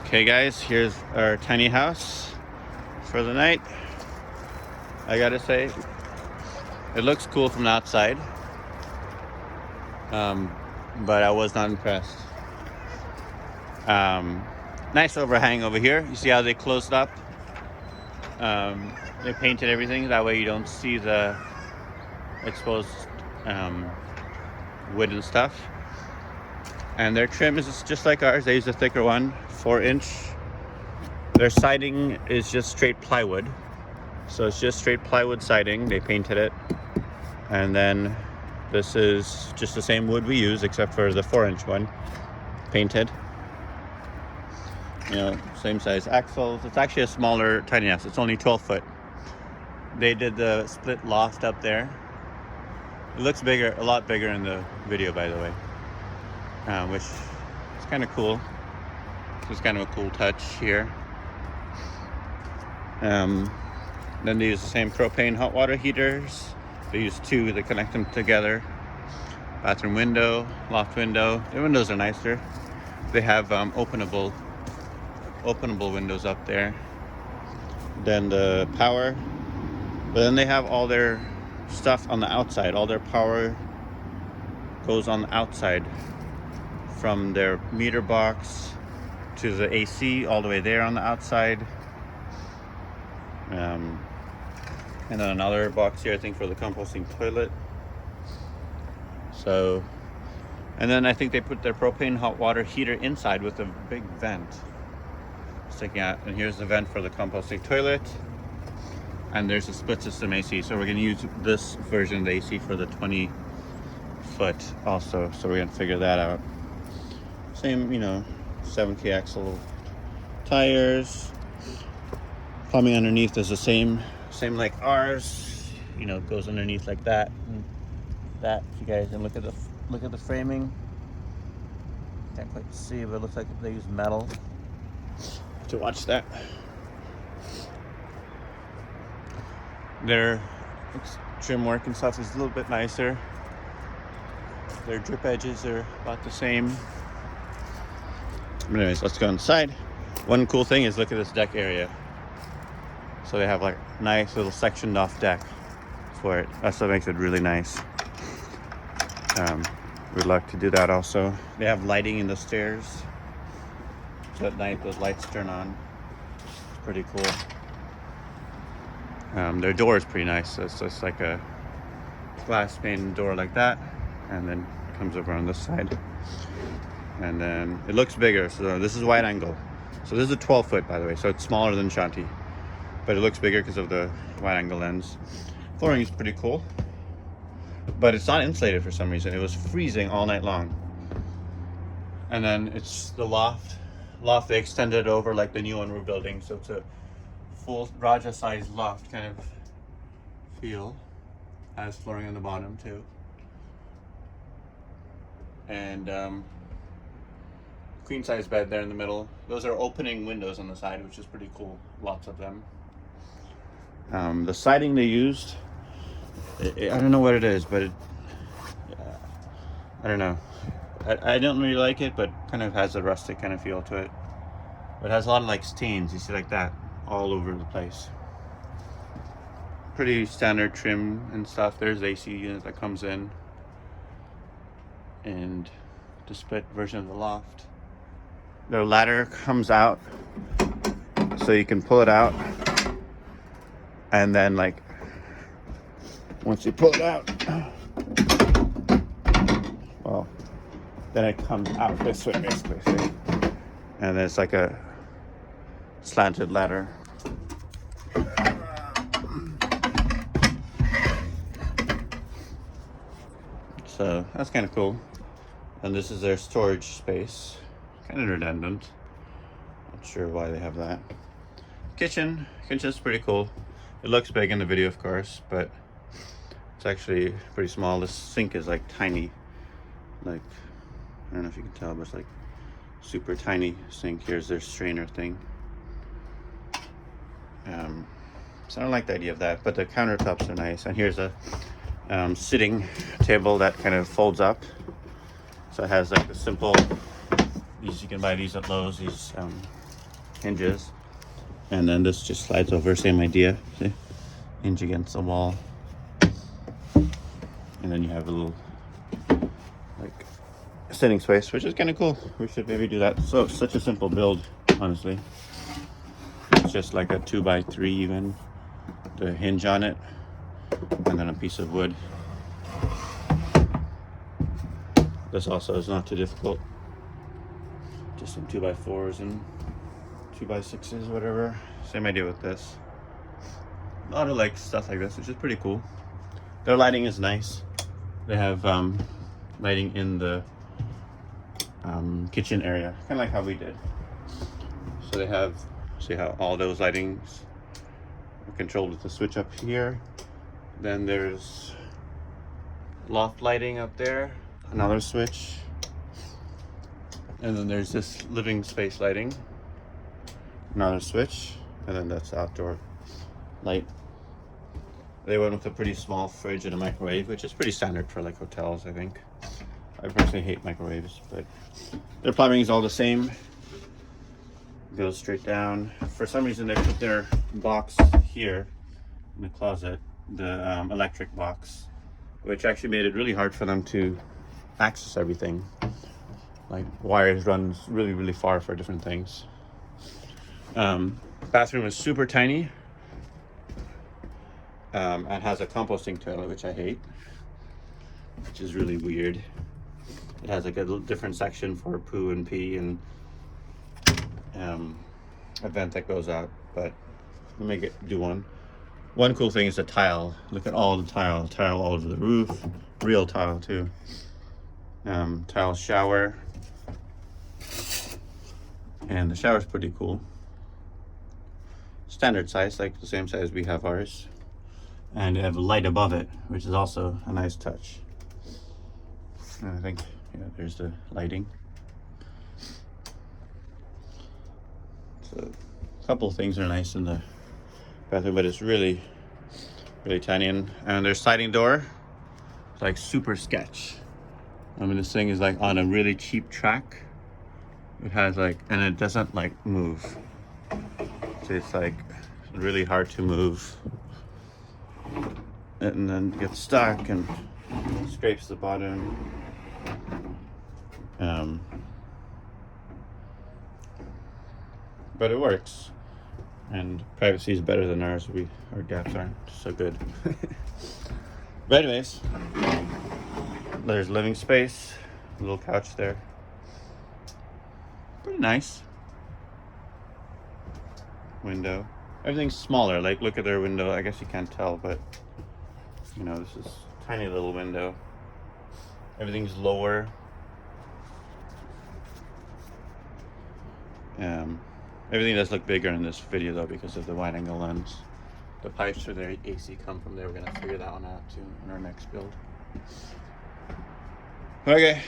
Okay guys, here's our tiny house for the night. I gotta say, it looks cool from the outside, but I was not impressed. Nice overhang over here. You see how they closed up? They painted everything, that way you don't see the exposed wood and stuff. And their trim is just like ours. They use a thicker one, 4-inch. Their siding is just straight plywood. So it's just straight plywood siding. They painted it. And then this is just the same wood we use, except for the 4-inch one painted. You know, same size axles. It's actually a smaller tiny house. It's only 12 foot. They did the split loft up there. It looks bigger, a lot bigger in the video, by the way, which is kind of cool. It's kind of a cool touch here. Then they use the same propane hot water heaters. They use two to connect them together. Bathroom window, loft window. The windows are nicer. They have openable windows up there. Then the power. But then they have all their stuff on the outside. All their power goes on the outside, from their meter box to the AC, all the way there on the outside. And then another box here, I think, for the composting toilet. So, and then I think they put their propane hot water heater inside with a big vent sticking out. And here's the vent for the composting toilet. And there's a split system AC. So we're gonna use this version of the AC for the 20 foot also. So we're gonna figure that out. Same, 7K axle tires. Plumbing underneath is the same like ours. It goes underneath like that. And that, if you guys can look at the framing. Can't quite see, but it looks like they use metal to watch that. Their trim work and stuff is a little bit nicer. Their drip edges are about the same. But anyways, let's go inside. One cool thing is, look at this deck area. So they have like nice little sectioned off deck for it. That's what makes it really nice. We'd like to do that also. They have lighting in the stairs. So at night those lights turn on. It's pretty cool. Their door is pretty nice. So it's just like a glass pane door like that, and then it comes over on this side. And then it looks bigger. So this is wide angle. So this is a 12 foot, by the way. So it's smaller than Shanti, but it looks bigger because of the wide angle lens. Flooring is pretty cool, but it's not insulated for some reason. It was freezing all night long. And then it's the loft. They extended over like the new one we're building. So it's a full Raja size loft kind of feel. Has flooring on the bottom too. And queen size bed there in the middle. Those are opening windows on the side, which is pretty cool. Lots of them. The siding they used, I don't know what it is, but I don't know. I don't really like it, but kind of has a rustic kind of feel to it. But it has a lot of like stains, you see, like that all over the place. Pretty standard trim and stuff. There's the AC unit that comes in, and the split version of the loft. Their ladder comes out, so you can pull it out, and then like once you pull it out, well, then it comes out this way basically, see? And it's like a slanted ladder. So that's kind of cool. And this is their storage space. Kind of redundant. Not sure why they have that. Kitchen's pretty cool. It looks big in the video, of course, but it's actually pretty small. This sink is like tiny. Like, I don't know if you can tell, but it's like super tiny sink. Here's their strainer thing. So I don't like the idea of that, but the countertops are nice. And here's a sitting table that kind of folds up. So it has like the simple, these you can buy these at Lowe's, these hinges. And then this just slides over, same idea. See? Hinge against the wall. And then you have a little like sitting space, which is kind of cool. We should maybe do that. So it's such a simple build, honestly. It's just like a 2x3 even. The hinge on it, and then a piece of wood. This also is not too difficult. Just some 2x4s and 2x6s, whatever. Same idea with this. A lot of like stuff like this, which is pretty cool. Their lighting is nice. They have lighting in the kitchen area, kind of like how we did. So they have, see how all those lightings are controlled with the switch up here. Then there's loft lighting up there, another switch. And then there's this living space lighting, another switch, and then that's outdoor light. They went with a pretty small fridge and a microwave, which is pretty standard for like hotels, I think. I personally hate microwaves, but their plumbing is all the same. Goes straight down. For some reason they put their box here in the closet, the electric box, which actually made it really hard for them to access everything. Like wires run really far for different things. Bathroom is super tiny. And has a composting toilet, which I hate, which is really weird. It has like a little different section for poo and pee and a vent that goes out, but we'll make it do one. One cool thing is the tile. Look at all the tile all over the roof, real tile too. Tile shower, and the shower's pretty cool. Standard size, like the same size we have ours. And they have a light above it, which is also a nice touch. And I think, yeah, there's the lighting. So a couple of things are nice in the bathroom, but it's really tiny. And their sliding door, it's like super sketch. I mean, this thing is like on a really cheap track. It has like, and it doesn't like move. So it's like really hard to move. And then gets stuck and scrapes the bottom. But it works, and privacy is better than ours. Our gaps aren't so good. But anyways, there's living space, a little couch there. Pretty nice. Window. Everything's smaller. Like, look at their window. I guess you can't tell, but you know, this is a tiny little window. Everything's lower. Everything does look bigger in this video though because of the wide angle lens. The pipes for their AC come from there. We're gonna figure that one out too in our next build. Okay,